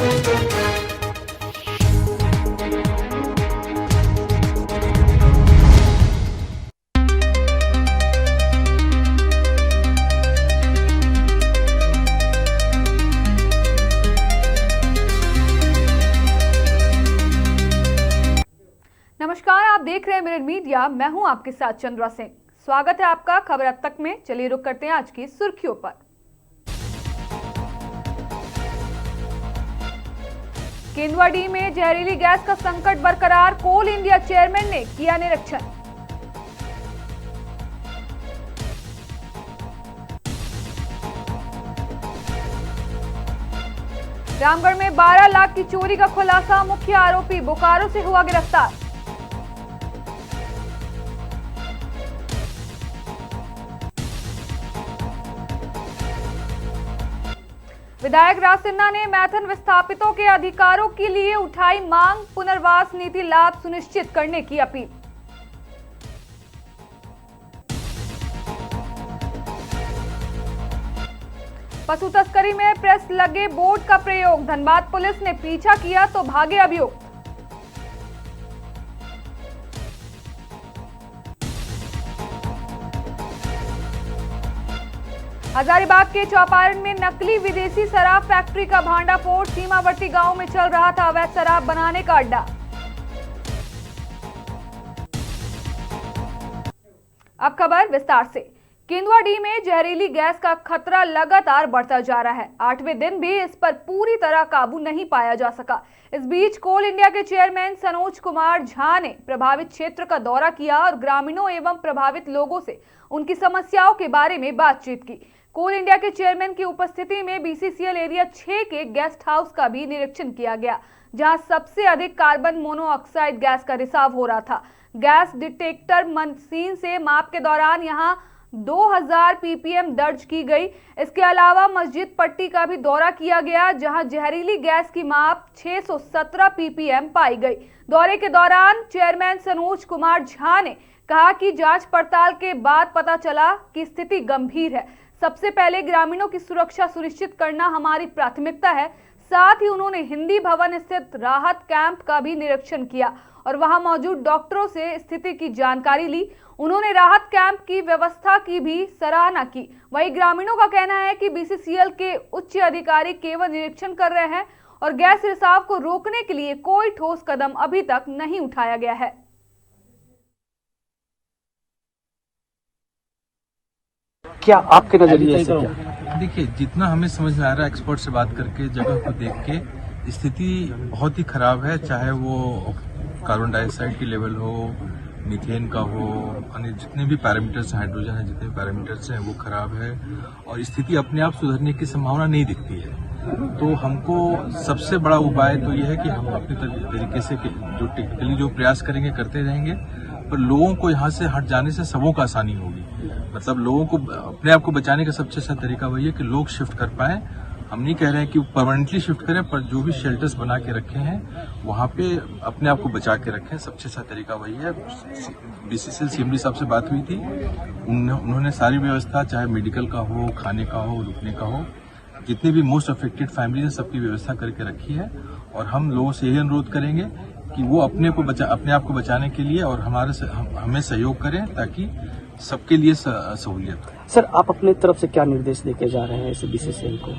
नमस्कार, आप देख रहे हैं मिरर मीडिया। मैं हूं आपके साथ चंद्रा सिंह। स्वागत है आपका खबर अब तक में। चलिए रुक करते हैं आज की सुर्खियों पर। केंदुआडीह में जहरीली गैस का संकट बरकरार, कोल इंडिया चेयरमैन ने किया निरीक्षण। रामगढ़ में 12 लाख की चोरी का खुलासा, मुख्य आरोपी बोकारो से हुआ गिरफ्तार। विधायक राज सिन्हा ने मैथन विस्थापितों के अधिकारों के लिए उठाई मांग, पुनर्वास नीति लाभ सुनिश्चित करने की अपील। पशु तस्करी में प्रेस लगे बोर्ड का प्रयोग, धनबाद पुलिस ने पीछा किया तो भागे अभियुक्त। हजारीबाग के चौपारण में नकली विदेशी शराब फैक्ट्री का भांडाफोड़, सीमावर्ती गांव में चल रहा था अवैध शराब बनाने का अड्डा। अब खबर विस्तार से। केंदुआडीह में जहरीली गैस का खतरा लगातार बढ़ता जा रहा है। 8वें दिन भी इस पर पूरी तरह काबू नहीं पाया जा सका। इस बीच कोल इंडिया के चेयरमैन सनोज कुमार झा ने प्रभावित क्षेत्र का दौरा किया और ग्रामीणों एवं प्रभावित लोगों से उनकी समस्याओं के बारे में बातचीत की। कोल इंडिया के चेयरमैन की उपस्थिति में बीसीसीएल एरिया 6 के गेस्ट हाउस का भी निरीक्षण किया गया, जहां सबसे अधिक कार्बन मोनोऑक्साइड गैस का रिसाव हो रहा था। गैस डिटेक्टर मशीन से माप के दौरान यहां 2000 ppm दर्ज की गई। इसके अलावा मस्जिद पट्टी का भी दौरा किया गया, जहां जहरीली गैस की माप 617 ppm पाई गई। दौरे के दौरान चेयरमैन सनोज कुमार झा ने कहा कि जांच पड़ताल के बाद पता चला कि स्थिति गंभीर है। सबसे पहले ग्रामीणों की सुरक्षा सुनिश्चित करना हमारी प्राथमिकता है। साथ ही उन्होंने हिंदी भवन स्थित राहत कैंप का भी निरीक्षण किया और वहां मौजूद डॉक्टरों से स्थिति की जानकारी ली। उन्होंने राहत कैंप की व्यवस्था की भी सराहना की। वहीं ग्रामीणों का कहना है कि बीसीसीएल के उच्च अधिकारी केवल निरीक्षण कर रहे हैं और गैस रिसाव को रोकने के लिए कोई ठोस कदम अभी तक नहीं उठाया गया है। क्या आपके नजरिए से क्या? देखिए, जितना हमें समझ में आ रहा है एक्सपर्ट से बात करके, जगह को देख के, स्थिति बहुत ही खराब है। चाहे वो कार्बन डाइऑक्साइड की लेवल हो, मीथेन का हो, अन्य जितने भी पैरामीटर्स हैं, हाइड्रोजन है, जितने भी पैरामीटर्स हैं वो खराब है और स्थिति अपने आप सुधरने की संभावना नहीं दिखती है। तो हमको सबसे बड़ा उपाय तो ये है कि हम अपने तरीके से जो टेक्निकली जो प्रयास करेंगे करते रहेंगे, पर लोगों को यहाँ से हट जाने से सबों को आसानी होगी। मतलब लोगों को अपने आप को बचाने का सबसे अच्छा तरीका वही है कि लोग शिफ्ट कर पाएं। हम नहीं कह रहे हैं कि परमानेंटली शिफ्ट करें, पर जो भी शेल्टर्स बना के रखे हैं वहां पे अपने आप को बचा के रखें। सबसे अच्छा तरीका वही है। बीसीसीएल सीएमडी साहब से बात हुई थी, उन्होंने सारी व्यवस्था, चाहे मेडिकल का हो, खाने का हो, रुकने का हो, जितने भी मोस्ट अफेक्टेड फैमिली है सबकी व्यवस्था करके रखी है। और हम लोगों से यही अनुरोध करेंगे कि वो अपने आप को बचाने के लिए और हमें सहयोग करें ताकि सबके लिए सहूलियत हो। सर, आप अपने तरफ से क्या निर्देश देके जा रहे हैं इसे बीसीसीएल को?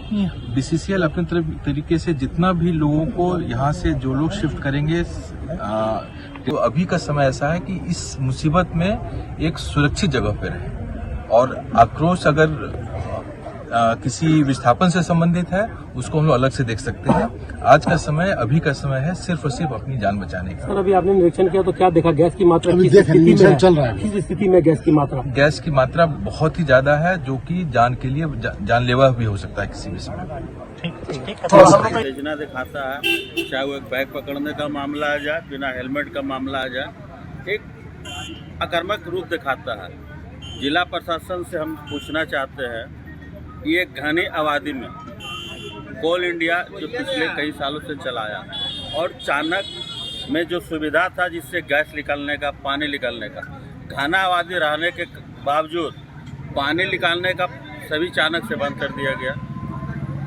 बीसीसीएल अपने तरीके से जितना भी लोगों को यहाँ से जो लोग शिफ्ट करेंगे, तो अभी का समय ऐसा है कि इस मुसीबत में एक सुरक्षित जगह पे रहें और आक्रोश अगर किसी विस्थापन से संबंधित है उसको हम लोग अलग से देख सकते हैं। आज का समय, अभी का समय है सिर्फ और सिर्फ अपनी जान बचाने का। सर, अभी आपने निरीक्षण किया तो क्या देखा? गैस की मात्रा किस स्थिति में गैस की मात्रा बहुत ही ज्यादा है, जो कि जान के लिए जानलेवा भी हो सकता है किसी भी समय। उत्तेजना दिखाता है, चाहे वो एक बैग पकड़ने का मामला आ जाए, बिना हेलमेट का मामला आ जाए, एक आक्रामक रूप दिखाता है। जिला प्रशासन से हम पूछना चाहते हैं, ये घनी आबादी में कोल इंडिया जो पिछले कई सालों से चलाया और चाणक में जो सुविधा था जिससे गैस निकालने का, पानी निकालने का, घना आबादी रहने के बावजूद पानी निकालने का सभी चाणक से बंद कर दिया गया।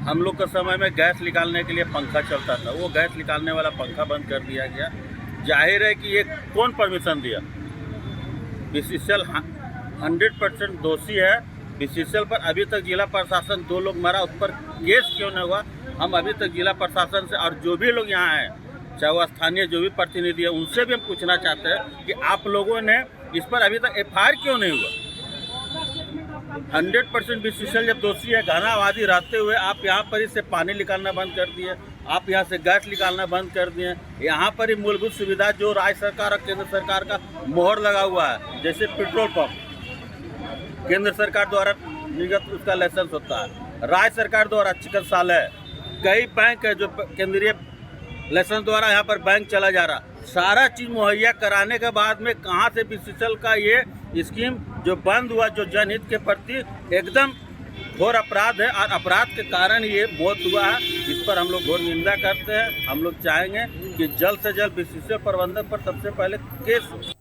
हम लोग के समय में गैस निकालने के लिए पंखा चलता था, वो गैस निकालने वाला पंखा बंद कर दिया गया। जाहिर है कि ये कौन परमिशन दिया? बीसीसीएल 100% दोषी है। बीसीसीएल पर अभी तक जिला प्रशासन 2 लोग मरा, उस पर केस क्यों नहीं हुआ? हम अभी तक जिला प्रशासन से और जो भी लोग यहाँ हैं, चाहे वो स्थानीय जो भी प्रतिनिधि है, उनसे भी हम पूछना चाहते हैं कि आप लोगों ने इस पर अभी तक FIR क्यों नहीं हुआ? 100% बीसीसीएल जब दोषी है, घना आबादी रहते हुए आप यहाँ पर इससे पानी निकालना बंद कर दिए, आप यहाँ से गैस निकालना बंद कर दिए। यहाँ पर ही मूलभूत सुविधा जो राज्य सरकार और केंद्र सरकार का मोहर लगा हुआ है, जैसे पेट्रोल पंप केंद्र सरकार द्वारा निर्गत उसका लाइसेंस होता है, राज्य सरकार द्वारा चिकित्सालय, कई बैंक है जो केंद्रीय लाइसेंस द्वारा यहाँ पर बैंक चला जा रहा। सारा चीज मुहैया कराने के बाद में कहाँ से बीसीसीएल का ये स्कीम जो बंद हुआ, जो जनहित के प्रति एकदम घोर अपराध है और अपराध के कारण ये मौत हुआ है। इस पर हम लोग घोर निंदा करते हैं। हम लोग चाहेंगे कि जल्द से जल्द बीसीसीएल प्रबंधक पर सबसे पहले केस।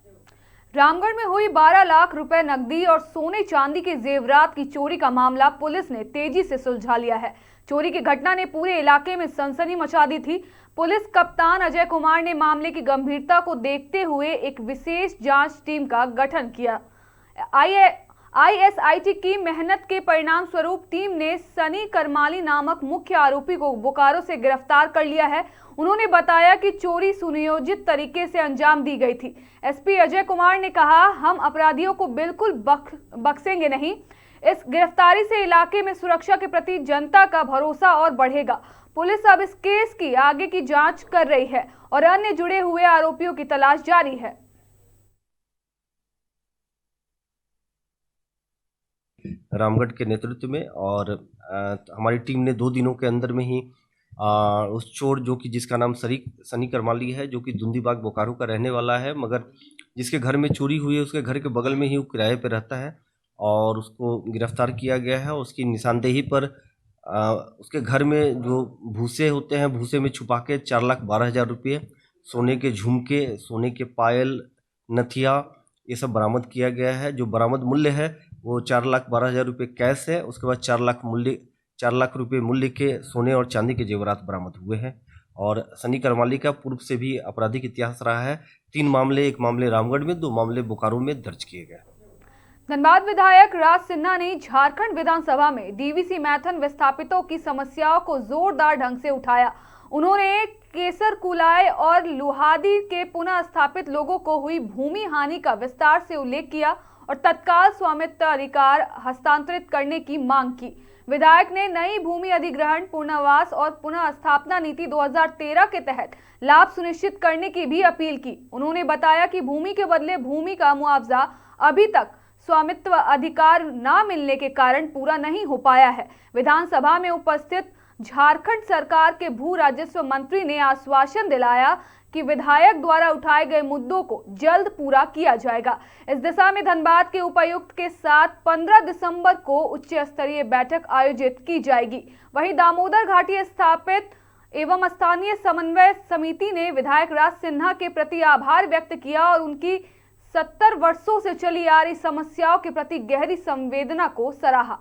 रामगढ़ में हुई 12 लाख रुपए नकदी और सोने चांदी के जेवरात की चोरी का मामला पुलिस ने तेजी से सुलझा लिया है। चोरी की घटना ने पूरे इलाके में सनसनी मचा दी थी। पुलिस कप्तान अजय कुमार ने मामले की गंभीरता को देखते हुए एक विशेष जांच टीम का गठन किया। ISIT की मेहनत के परिणाम स्वरूप टीम ने सनी करमाली नामक मुख्य आरोपी को बोकारो से गिरफ्तार कर लिया है। उन्होंने बताया कि चोरी सुनियोजित तरीके से अंजाम दी गई थी। SP अजय कुमार ने कहा, हम अपराधियों को बिल्कुल बख्शेंगे नहीं। इस गिरफ्तारी से इलाके में सुरक्षा के प्रति जनता का भरोसा और बढ़ेगा। पुलिस अब इस केस की आगे की जांच कर रही है और अन्य जुड़े हुए आरोपियों की तलाश जारी है। रामगढ़ के नेतृत्व में और हमारी टीम ने 2 दिनों के अंदर में ही उस चोर जो कि जिसका नाम सनी करमाली है, जो कि दुंदीबाग बोकारो का रहने वाला है, मगर जिसके घर में चोरी हुई है उसके घर के बगल में ही वो किराए पर रहता है और उसको गिरफ्तार किया गया है। उसकी निशानदेही पर उसके घर में जो भूसे होते हैं, भूसे में छुपा के 4,12,000 रुपये, सोने के झुमके, सोने के पायल, नथिया, ये सब बरामद किया गया है। जो बरामद मूल्य है वो 4,12,000 रुपये कैश है। उसके बाद 4 लाख रुपये मूल्य के सोने और चांदी के जेवरात बरामद हुए हैं। और सनी करमाली का पूर्व से भी आपराधिक इतिहास रहा है। 3 मामले, 1 मामले रामगढ़ में, 2 मामले बोकारो में दर्ज किए गए। धनबाद विधायक राज सिन्हा ने झारखंड विधानसभा में DVC मैथन विस्थापितों की समस्याओं को जोरदार ढंग से उठाया। उन्होंने केसर कुलाय और लुहादी के पुनः स्थापित लोगों को हुई भूमि हानि का विस्तार से उल्लेख किया और तत्काल स्वामित्व अधिकार हस्तांतरित करने की मांग की। विधायक ने नई भूमि अधिग्रहण, पुनर्वास और पुनः स्थापना नीति 2013 के तहत लाभ सुनिश्चित करने की भी अपील की। उन्होंने बताया कि भूमि के बदले भूमि का मुआवजा अभी तक स्वामित्व अधिकार न मिलने के कारण पूरा नहीं हो पाया है। विधानसभा में उपस्थित झारखंड सरकार के भू राजस्व मंत्री ने आश्वासन दिलाया कि विधायक द्वारा उठाए गए मुद्दों को जल्द पूरा किया जाएगा। इस दिशा में धनबाद के उपायुक्त के साथ 15 दिसंबर को उच्च स्तरीय बैठक आयोजित की जाएगी। वहीं दामोदर घाटी स्थापित एवं स्थानीय समन्वय समिति ने विधायक राज सिन्हा के प्रति आभार व्यक्त किया और उनकी 70 वर्षों से चली आ रही समस्याओं के प्रति गहरी संवेदना को सराहा।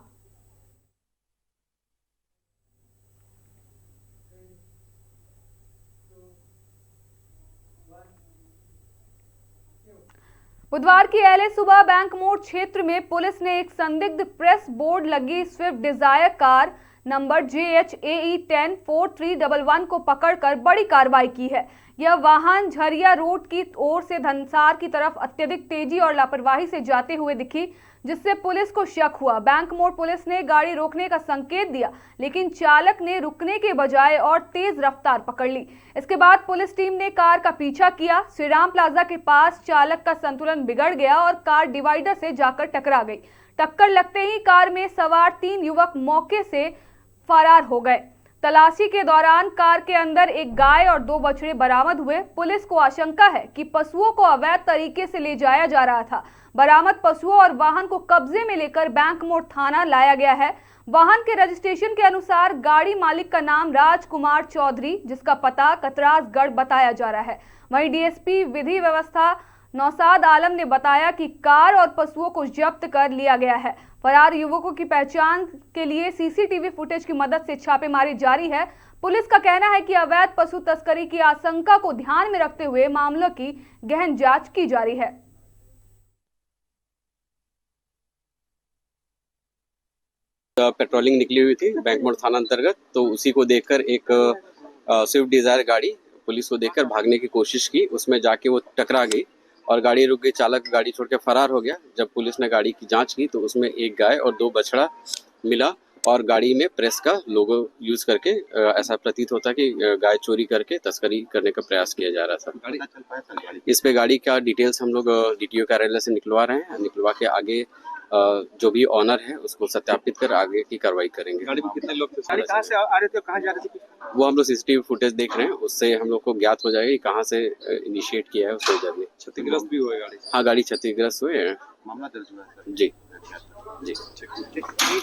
बुधवार की अहले सुबह बैंक मोड़ क्षेत्र में पुलिस ने एक संदिग्ध प्रेस बोर्ड लगी Swift Dzire car number JHAE 104311 को पकड़कर बड़ी कार्रवाई की है। यह वाहन झरिया रोड की ओर से धनसार की तरफ अत्यधिक तेजी और लापरवाही से जाते हुए दिखी, जिससे पुलिस को शक हुआ। बैंक मोड़ पुलिस ने गाड़ी रोकने का संकेत दिया, लेकिन चालक ने रुकने के बजाय और तेज रफ्तार पकड़ ली। इसके बाद पुलिस टीम ने कार का पीछा किया। श्रीराम प्लाजा के पास चालक का संतुलन बिगड़ गया और कार डिवाइडर से जाकर टकरा गई। टक्कर लगते ही कार में सवार 3 युवक मौके से फरार हो गए। तलाशी के दौरान कार के अंदर एक गाय और 2 बछड़े बरामद हुए। पुलिस को आशंका है कि पशुओं को अवैध तरीके से ले जाया जा रहा था। बरामद पशुओं और वाहन को कब्जे में लेकर बैंक मोड़ थाना लाया गया है। वाहन के रजिस्ट्रेशन के अनुसार गाड़ी मालिक का नाम राजकुमार चौधरी, जिसका पता कतरासगढ़ बताया जा रहा है। वहीं DSP विधि व्यवस्था नौशाद आलम ने बताया कि कार और पशुओं को जब्त कर लिया गया है। फरार युवकों की पहचान के लिए सीसीटीवी फुटेज की मदद से छापेमारी जारी है। पुलिस का कहना है कि अवैध पशु तस्करी की आशंका को ध्यान में रखते हुए मामलों की गहन जांच की जा रही है। पेट्रोलिंग निकली हुई थी बैंक मोड़ थाना अंतर्गत, तो उसी को देखकर एक स्विफ्ट डिजायर गाड़ी पुलिस को देखकर भागने की कोशिश की, उसमें जाके वो टकरा गई और गाड़ी रुक गई। चालक गाड़ी छोड़ के फरार हो गया। जब पुलिस ने गाड़ी की जांच की तो उसमें एक गाय और 2 बछड़ा मिला और गाड़ी में प्रेस का लोगो यूज करके ऐसा प्रतीत होता कि गाय चोरी करके तस्करी करने का प्रयास किया जा रहा था। इस पे गाड़ी का डिटेल्स हम लोग डीटीओ कार्यालय से निकलवा रहे हैं। निकलवा के आगे जो भी ऑनर है उसको सत्यापित कर आगे की कार्रवाई करेंगे। गाड़ी में कितने लोग थे? गाड़ी कहाँ से आ रहे थे, कहाँ जा रहे थे? वो हम लोग सीसीटीवी फुटेज देख रहे हैं, उससे हम लोग को ज्ञात हो जाएगा कि कहाँ से इनिशिएट किया है उसको जर्नी। क्षतिग्रस्त भी हुए गाड़ी? हाँ, गाड़ी क्षतिग्रस्त हुए हैं। मामला दर्ज हुआ है? जी जी।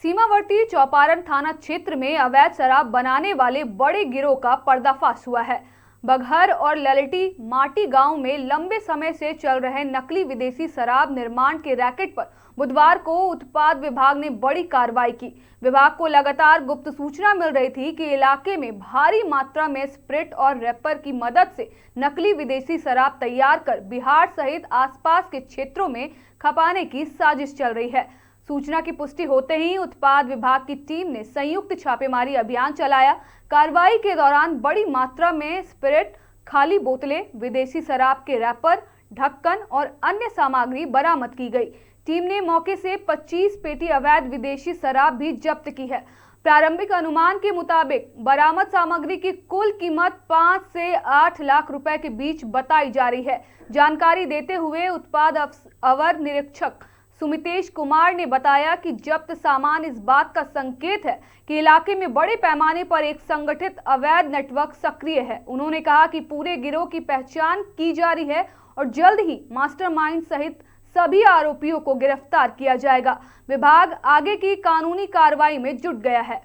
सीमावर्ती चौपारण थाना क्षेत्र में अवैध शराब बनाने वाले बड़े गिरोह का पर्दाफाश हुआ है। बघर और ललटी माटी गांव में लंबे समय से चल रहे नकली विदेशी शराब निर्माण के रैकेट पर बुधवार को उत्पाद विभाग ने बड़ी कार्रवाई की। विभाग को लगातार गुप्त सूचना मिल रही थी कि इलाके में भारी मात्रा में स्प्रिट और रैपर की मदद से नकली विदेशी शराब तैयार कर बिहार सहित आसपास के क्षेत्रों में खपाने की साजिश चल रही है। सूचना की पुष्टि होते ही उत्पाद विभाग की टीम ने संयुक्त छापेमारी अभियान चलाया। कार्रवाई के दौरान बड़ी मात्रा में स्पिरिट, खाली बोतलें, विदेशी शराब के रैपर, ढक्कन और अन्य सामग्री बरामद की गई। टीम ने मौके से 25 पेटी अवैध विदेशी शराब भी जब्त की है। प्रारंभिक अनुमान के मुताबिक बरामद सामग्री की कुल कीमत 5 से 8 लाख रुपए के बीच बताई जा रही है। जानकारी देते हुए उत्पाद अवर निरीक्षक सुमितेश कुमार ने बताया कि जब्त सामान इस बात का संकेत है कि इलाके में बड़े पैमाने पर एक संगठित अवैध नेटवर्क सक्रिय है। उन्होंने कहा कि पूरे गिरोह की पहचान की जा रही है और जल्द ही मास्टरमाइंड सहित सभी आरोपियों को गिरफ्तार किया जाएगा। विभाग आगे की कानूनी कार्रवाई में जुट गया है।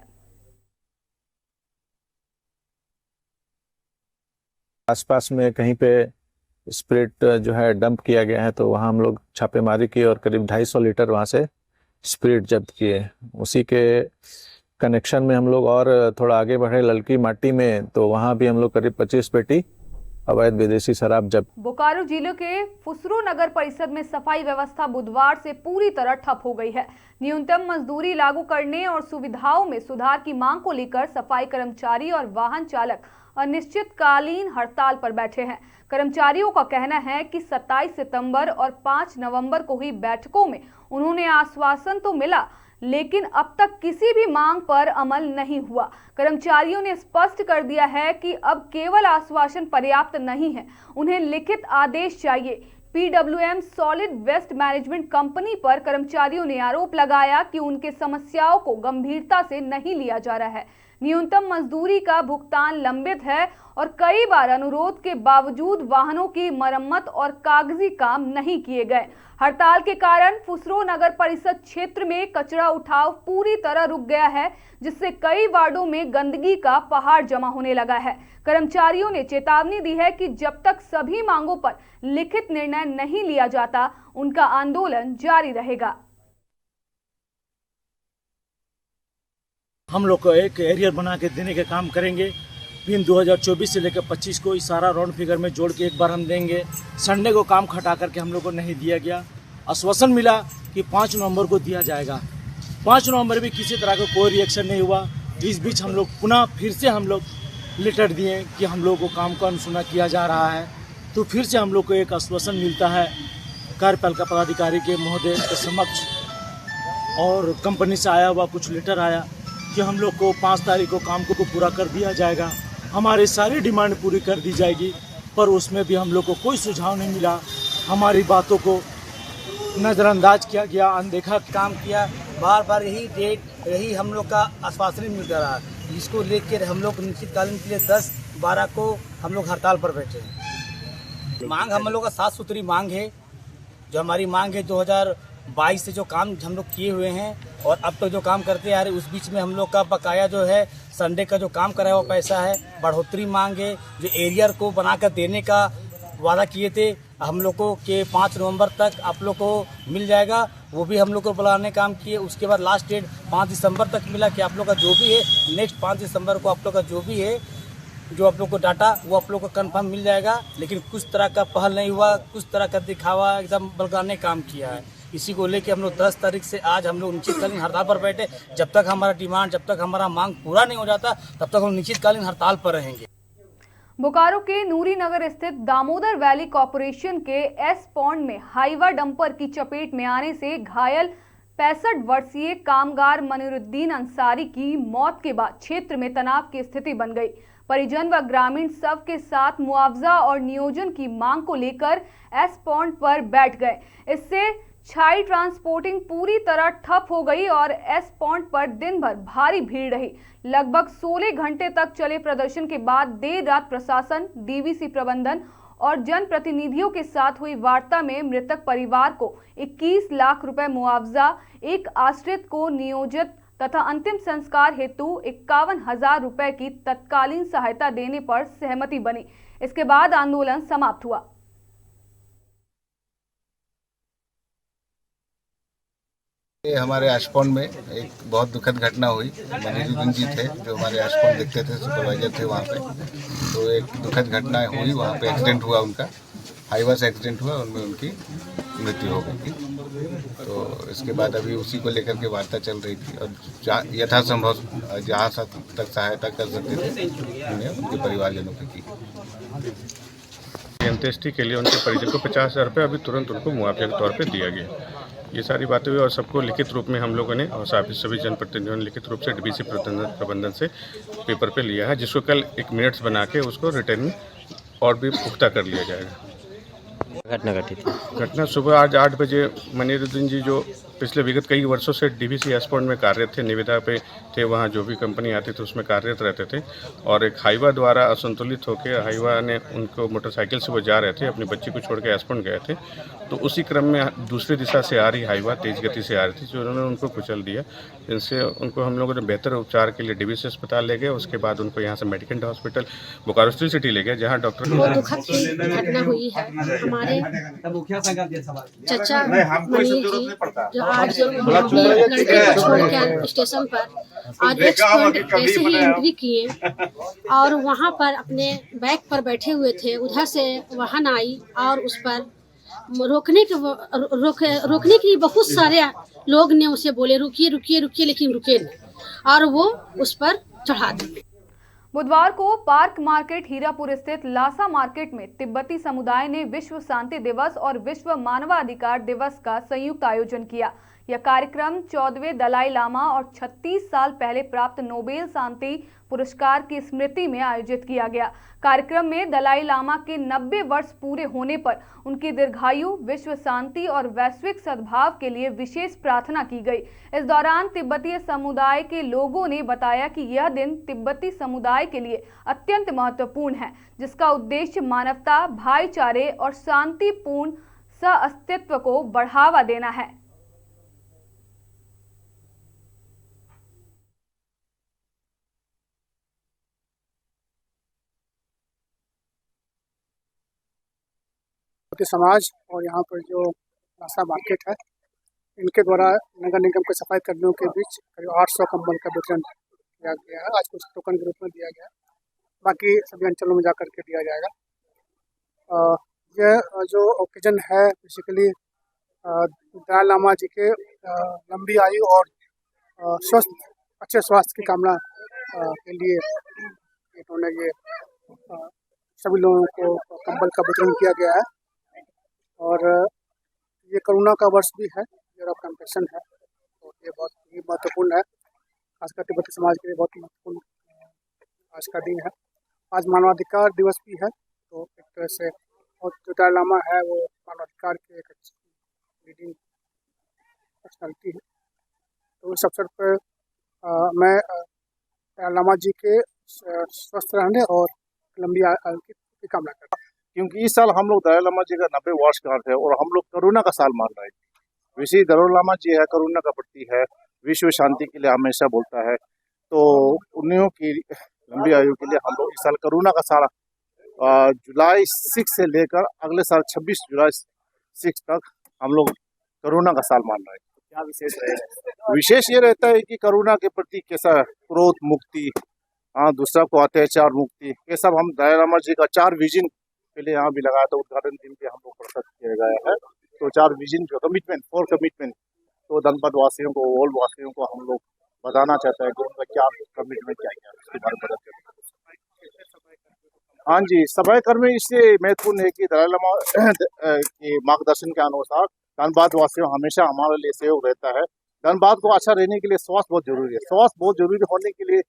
आसपास में कहीं पे स्पिरिट जो है डंप किया गया है, तो वहाँ हम लोग छापेमारी की और करीब 250 लीटर वहाँ से स्पिरिट जब्त किए। उसी के कनेक्शन में हम लोग और थोड़ा आगे बढ़े ललकी माटी में, तो वहाँ भी हम लोग करीब 25 पेटी अवैध विदेशी शराब जब्त। बोकारो जिले के फुसरो नगर परिषद में सफाई व्यवस्था बुधवार से पूरी तरह ठप हो गई है। न्यूनतम मजदूरी लागू करने और सुविधाओं में सुधार की मांग को लेकर सफाई कर्मचारी और वाहन चालक अनिश्चितकालीन हड़ताल पर बैठे हैं। कर्मचारियों का कहना है कि 27 सितंबर और 5 नवंबर को हुई बैठकों में उन्होंने आश्वासन तो मिला, लेकिन अब तक किसी भी मांग पर अमल नहीं हुआ। कर्मचारियों ने स्पष्ट कर दिया है कि अब केवल आश्वासन पर्याप्त नहीं है, उन्हें लिखित आदेश चाहिए। PWM solid waste management company पर कर्मचारियों ने आरोप लगाया कि उनके समस्याओं को गंभीरता से नहीं लिया जा रहा है। न्यूनतम मजदूरी का भुगतान लंबित है और कई बार अनुरोध के बावजूद वाहनों की मरम्मत और कागजी काम नहीं किए गए। हड़ताल के कारण फुसरो नगर परिषद क्षेत्र में कचरा उठाव पूरी तरह रुक गया है, जिससे कई वार्डों में गंदगी का पहाड़ जमा होने लगा है। कर्मचारियों ने चेतावनी दी है कि जब तक सभी मांगों पर लिखित निर्णय नहीं लिया जाता, उनका आंदोलन जारी रहेगा। हम लोग को एक एरियर बना के देने का काम करेंगे। पिन 2024 से लेकर 25 को इस सारा राउंड फिगर में जोड़ के एक बार हम देंगे। संडे को काम खटा करके हम लोग को नहीं दिया गया। आश्वासन मिला कि 5 नवंबर को दिया जाएगा। 5 नवंबर भी किसी तरह का कोई रिएक्शन नहीं हुआ। इस बीच हम लोग पुनः फिर से हम लोग लेटर दिए कि हम लोग को काम का अनसुना किया जा रहा है। तो फिर से हम लोग को एक आश्वासन मिलता है कार्यपालिका पदाधिकारी के महोदय के समक्ष, और कंपनी से आया हुआ कुछ लेटर आया कि हम लोग को 5 तारीख को काम को पूरा कर दिया जाएगा, हमारी सारी डिमांड पूरी कर दी जाएगी। पर उसमें भी हम लोग को कोई सुझाव नहीं मिला। हमारी बातों को नज़रअंदाज किया गया, अनदेखा काम किया। बार बार यही डेट, यही हम लोग का आश्वासन मिलता रहा, जिसको लेकर हम लोग निश्चितकालीन के लिए 10-12 को हम लोग हड़ताल पर बैठे हैं। मांग हम लोग का 7 सूत्री मांग है। जो हमारी मांग है 2022 से जो काम हम लोग किए हुए हैं और अब तक जो काम करते आ रहे, उस बीच में हम लोग का बकाया जो है संडे का जो काम कराया हुआ पैसा है, बढ़ोतरी मांग है। जो एरियर को बनाकर देने का वादा किए थे हम लोग को के 5 नवंबर तक आप लोग को मिल जाएगा, वो भी हम लोग को बुलाने काम किए। उसके बाद लास्ट डेट 5 दिसंबर तक मिला कि आप लोग का जो भी है नेक्स्ट 5 दिसंबर को आप लोग का जो भी है जो आप लोग को डाटा वो आप लोग को कंफर्म मिल जाएगा। लेकिन कुछ तरह का पहल नहीं हुआ, कुछ तरह का दिखावा एकदम बलगाने काम किया है। इसी को लेके हम लोग 10 तारीख से आज हम लोग अनिश्चितकालीन हड़ताल पर बैठे। जब तक हमारा डिमांड, जब तक हमारा मांग पूरा नहीं हो जाता तब तक हम अनिश्चितकालीन हड़ताल पर रहेंगे। बोकारो के नूरी नगर स्थित दामोदर वैली कॉरपोरेशन के एस पॉन्ड में हाईवा डंपर की चपेट में आने से घायल 65 वर्षीय कामगार मनीरुद्दीन अंसारी की मौत के बाद क्षेत्र में तनाव की स्थिति बन गई। परिजन व ग्रामीण सब के साथ मुआवजा और नियोजन की मांग को लेकर एस पॉन्ड पर बैठ गए। इससे छाई ट्रांसपोर्टिंग पूरी तरह ठप हो गई और एस पॉन्ड पर दिन भर भारी भीड़ रही। लगभग 16 घंटे तक चले प्रदर्शन के बाद देर रात प्रशासन, डीवीसी प्रबंधन और जनप्रतिनिधियों के साथ हुई वार्ता में मृतक परिवार को 21 लाख रुपए मुआवजा, एक आश्रित को नियोजित तथा अंतिम संस्कार हेतु 51,000 रुपए की तत्कालीन सहायता देने पर सहमति बनी। इसके बाद आंदोलन समाप्त हुआ। हमारे आशपॉन्ड में एक बहुत दुखद घटना हुई। मनीरुद्दीन जी थे जो हमारे आशपॉन्ड देखते थे, सुपरवाइजर थे वहाँ पे। तो एक दुखद घटना हुई, वहाँ पे एक्सीडेंट हुआ उनका, हाईवा से एक्सीडेंट हुआ, उनमें उनकी मृत्यु हो गई थी। तो इसके बाद अभी उसी को लेकर के वार्ता चल रही थी और यथासंभव जहाँ तक सहायता कर सकते थे उन्हें उनके परिवारजनों की की। अंत्येष्टि के लिए उनके परिजन को 50,000 रुपये अभी तुरंत उनको मुआवजे के तौर पे दिया गया। ये सारी बातें हुई और सबको लिखित रूप में हम लोगों ने और सभी जनप्रतिनिधियों ने लिखित रूप से डीवीसी प्रबंधन से पेपर पे लिया है, जिसको कल एक मिनट्स बना के उसको रिटर्न में और भी पुख्ता कर लिया जाएगा। घटना घटी थी। घटना सुबह आज 8 बजे मनीरुद्दीन जी जो पिछले विगत कई वर्षों से डीवीसी एसपॉन्ड में कार्यरत थे, निविदा पे थे, वहाँ जो भी कंपनी आती थी उसमें कार्यरत रहते थे और एक हाईवा द्वारा असंतुलित होकर हाईवा ने उनको मोटरसाइकिल से वो जा रहे थे, अपनी बच्ची को छोड़ के एसपॉन्ड गए थे। तो उसी क्रम में दूसरी दिशा से आ रही हाईवा तेज गति से आ रही थी, जो उन्होंने उनको कुचल दिया। जिनसे उनको हम लोगों ने बेहतर उपचार के लिए डीवीसी अस्पताल ले गए। उसके बाद उनको यहाँ से मेडिकेंट हॉस्पिटल बोकारो स्टील सिटी ले गए, जहाँ डॉक्टर दुखद घटना हुई है। हमारे चाचा मनीष जी जो आज अपनी लड़के को छोड़ के स्टेशन पर आज एक्सीडेंट ऐसे ही एंट्री किए और वहाँ पर अपने बैग पर बैठे हुए थे। उधर से वाहन आई और उस पर रोकने के लिए बहुत सारे लोग ने उसे बोले रुकिए रुकिए रुकिए, लेकिन रुके नहीं और वो उस पर चढ़ा दिए। बुधवार को पार्क मार्केट हीरापुर स्थित लासा मार्केट में तिब्बती समुदाय ने विश्व शांति दिवस और विश्व मानवाधिकार दिवस का संयुक्त आयोजन किया। यह कार्यक्रम 14वें दलाई लामा और 36 साल पहले प्राप्त नोबेल शांति पुरस्कार की स्मृति में आयोजित किया गया। कार्यक्रम में दलाई लामा के 90 वर्ष पूरे होने पर उनकी दीर्घायु, विश्व शांति और वैश्विक सद्भाव के लिए विशेष प्रार्थना की गई। इस दौरान तिब्बतीय समुदाय के लोगों ने बताया कि यह दिन तिब्बती समुदाय के लिए अत्यंत महत्वपूर्ण है, जिसका उद्देश्य मानवता, भाईचारे और शांतिपूर्ण सह-अस्तित्व को बढ़ावा देना है। समाज और यहाँ पर जो लासा मार्केट है, इनके द्वारा नगर निगम के सफाई कर्मियों के बीच करीब 800 कंबल का वितरण किया गया है। आज कुछ टोकन के रूप में दिया गया है, बाकी सभी अंचलों में जाकर के दिया जाएगा। यह जो ओकेजन है बेसिकली दलाई लामा जी के लंबी आयु और अच्छे स्वास्थ्य की कामना के लिए इन्होंने ये सभी लोगों को कंबल का वितरण किया गया है। और ये करुणा का वर्ष भी है, ईयर ऑफ कंपैशन है, तो ये बहुत ही महत्वपूर्ण है, खासकर तिब्बती समाज के लिए बहुत महत्वपूर्ण आज का दिन है। आज मानवाधिकार दिवस भी है, तो एक तरह से और जो दलाई लामा है वो मानवाधिकार के एक अच्छी लीडिंग पर्सनैलिटी है। तो इस अवसर पर मैं दलाई लामा जी के स्वस्थ रहने और लंबी आयु की कामना करता हूँ, क्योंकि इस साल हम लोग दलाई लामा जी का 90 वर्षगांठ है और हम लोग करुणा का साल मान रहे हैं। वैसे ही दलाई लामा जी है, करुणा का प्रतीक है, विश्व शांति के लिए हमेशा बोलता है, तो उन्हीं की लंबी आयु के लिए हम लोग इस साल करुणा का साल जुलाई 6 से लेकर अगले साल 26 जुलाई 6 तक हम लोग कोरोना का साल मान रहे हैं। क्या विशेष रहेगा? विशेष ये रहता है कि कोरोना के प्रति कैसा क्रोध मुक्ति, दूसरा को अत्याचार मुक्ति, ये सब हम दलाई लामा जी का 4 विजन पहले यहाँ भी लगाया था, उद्घाटन दिन पे हम लोग प्रस्तुत किया गया है। तो 4 विजन जो कमिटमेंट 4 कमिटमेंट, तो धनबाद वासियों को, वर्ल्ड वासियों को हम लोग बताना चाहते हैं कि उनका क्या कमिटमेंट क्या है, उसके बारे में बताते हैं। हाँ जी, सफाई कर्मी इसलिए महत्वपूर्ण है कि दलाई लामा के मार्गदर्शन के अनुसार धनबाद वासियों हमेशा हमारे लिए सहयोग रहता है। धनबाद को अच्छा रहने के लिए स्वास्थ्य बहुत जरूरी है। स्वास्थ्य बहुत जरूरी होने के लिए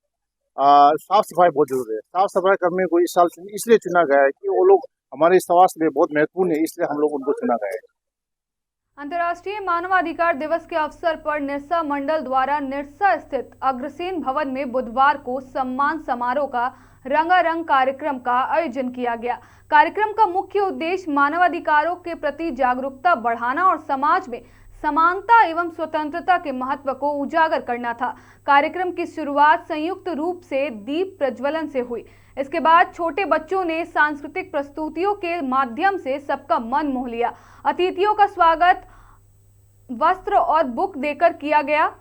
साफ सफाई बहुत जरूरी है। साफ सफाई कर्मी को इस साल इसलिए चुना गया है कि वो लोग हमारे स्वास्थ्य में बहुत महत्वपूर्ण है, इसलिए हम लोग उनको चुना गया है। अंतर्राष्ट्रीय मानवाधिकार दिवस के अवसर पर निरसा मंडल द्वारा निरसा स्थित अग्रसेन भवन में बुधवार को सम्मान समारोह का रंगारंग कार्यक्रम का आयोजन किया गया। कार्यक्रम का मुख्य उद्देश्य मानवाधिकारों के प्रति जागरूकता बढ़ाना और समाज में समानता एवं स्वतंत्रता के महत्व को उजागर करना था। कार्यक्रम की शुरुआत संयुक्त रूप से दीप प्रज्वलन से हुई। इसके बाद छोटे बच्चों ने सांस्कृतिक प्रस्तुतियों के माध्यम से सबका मन मोह लिया। अतिथियों का स्वागत वस्त्र और बुक देकर किया गया।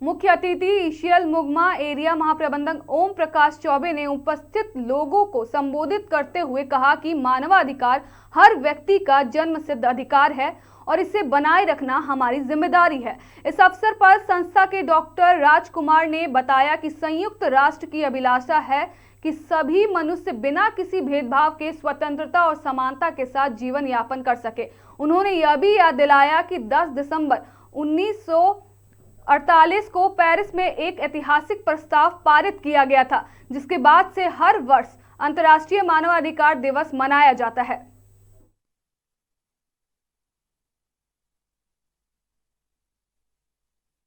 मुख्य अतिथि ईशियल मुगमा एरिया महाप्रबंधक ओम प्रकाश चौबे ने उपस्थित लोगों को संबोधित करते हुए कहा कि मानवाधिकार हर व्यक्ति का जन्मसिद्ध अधिकार है और इसे बनाए रखना हमारी जिम्मेदारी है। इस अवसर पर संस्था के डॉक्टर राजकुमार ने बताया कि संयुक्त राष्ट्र की अभिलाषा है कि सभी मनुष्य बिना किसी भेदभाव के स्वतंत्रता और समानता के साथ जीवन यापन कर सके। उन्होंने यह भी याद दिलाया कि 10 दिसंबर 1948 को पेरिस में एक ऐतिहासिक प्रस्ताव पारित किया गया था, जिसके बाद से हर वर्ष अंतर्राष्ट्रीय मानवाधिकार दिवस मनाया जाता है।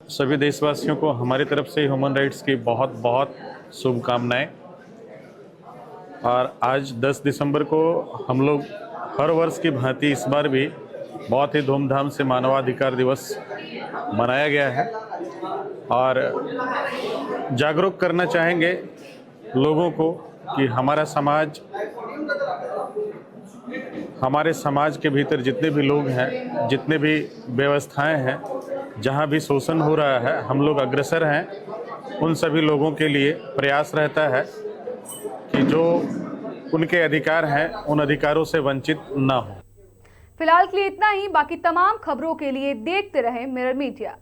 सभी देशवासियों को हमारी तरफ से ह्यूमन राइट्स की बहुत बहुत शुभकामनाएं। और आज 10 दिसंबर को हम लोग हर वर्ष की भांति इस बार भी बहुत ही धूमधाम से मानवाधिकार दिवस मनाया गया है और जागरूक करना चाहेंगे लोगों को कि हमारे समाज के भीतर जितने भी लोग हैं, जितने भी व्यवस्थाएं हैं, जहां भी शोषण हो रहा है, हम लोग अग्रसर हैं। उन सभी लोगों के लिए प्रयास रहता है कि जो उनके अधिकार हैं उन अधिकारों से वंचित ना हो। फिलहाल के लिए इतना ही। बाकी तमाम खबरों के लिए देखते रहें मिरर मीडिया।